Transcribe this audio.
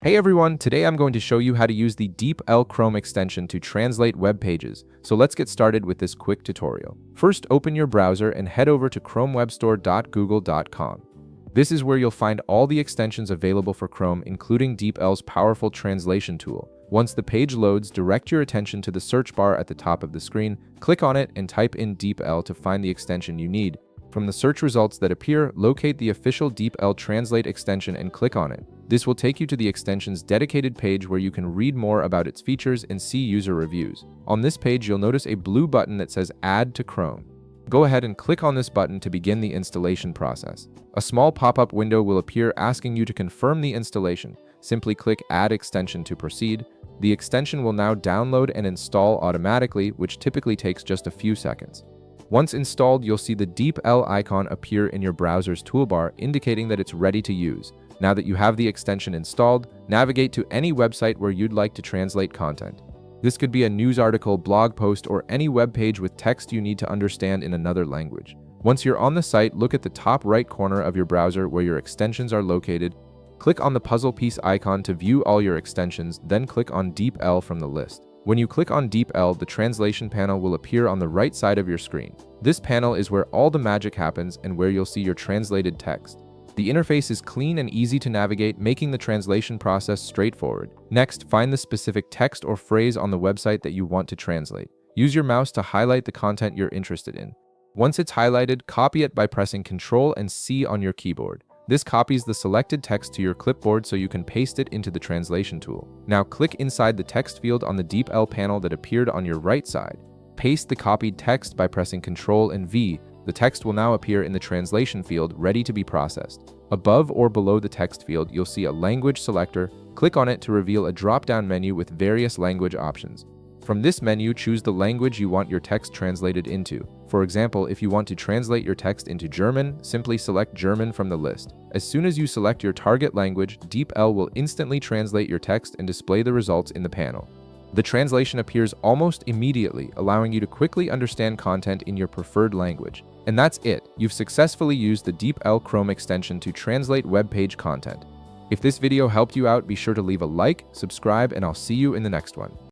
Hey everyone, today I'm going to show you how to use the DeepL Chrome extension to translate web pages. So let's get started with this quick tutorial. First, open your browser and head over to chromewebstore.google.com. This is where you'll find all the extensions available for Chrome, including DeepL's powerful translation tool. Once the page loads, direct your attention to the search bar at the top of the screen, click on it and type in DeepL to find the extension you need. From the search results that appear, locate the official DeepL Translate extension and click on it. This will take you to the extension's dedicated page where you can read more about its features and see user reviews. On this page, you'll notice a blue button that says Add to Chrome. Go ahead and click on this button to begin the installation process. A small pop-up window will appear asking you to confirm the installation. Simply click Add Extension to proceed. The extension will now download and install automatically, which typically takes just a few seconds. Once installed, you'll see the DeepL icon appear in your browser's toolbar, indicating that it's ready to use. Now that you have the extension installed, navigate to any website where you'd like to translate content. This could be a news article, blog post, or any web page with text you need to understand in another language. Once you're on the site, look at the top right corner of your browser where your extensions are located. Click on the puzzle piece icon to view all your extensions, then click on DeepL from the list. When you click on DeepL, the translation panel will appear on the right side of your screen. This panel is where all the magic happens and where you'll see your translated text. The interface is clean and easy to navigate, making the translation process straightforward. Next, find the specific text or phrase on the website that you want to translate. Use your mouse to highlight the content you're interested in. Once it's highlighted, copy it by pressing Ctrl and C on your keyboard. This copies the selected text to your clipboard so you can paste it into the translation tool. Now click inside the text field on the DeepL panel that appeared on your right side. Paste the copied text by pressing Ctrl and V. The text will now appear in the translation field, ready to be processed. Above or below the text field, you'll see a language selector. Click on it to reveal a drop-down menu with various language options. From this menu, choose the language you want your text translated into. For example, if you want to translate your text into German, simply select German from the list. As soon as you select your target language, DeepL will instantly translate your text and display the results in the panel. The translation appears almost immediately, allowing you to quickly understand content in your preferred language. And that's it. You've successfully used the DeepL Chrome extension to translate web page content. If this video helped you out, be sure to leave a like, subscribe, and I'll see you in the next one.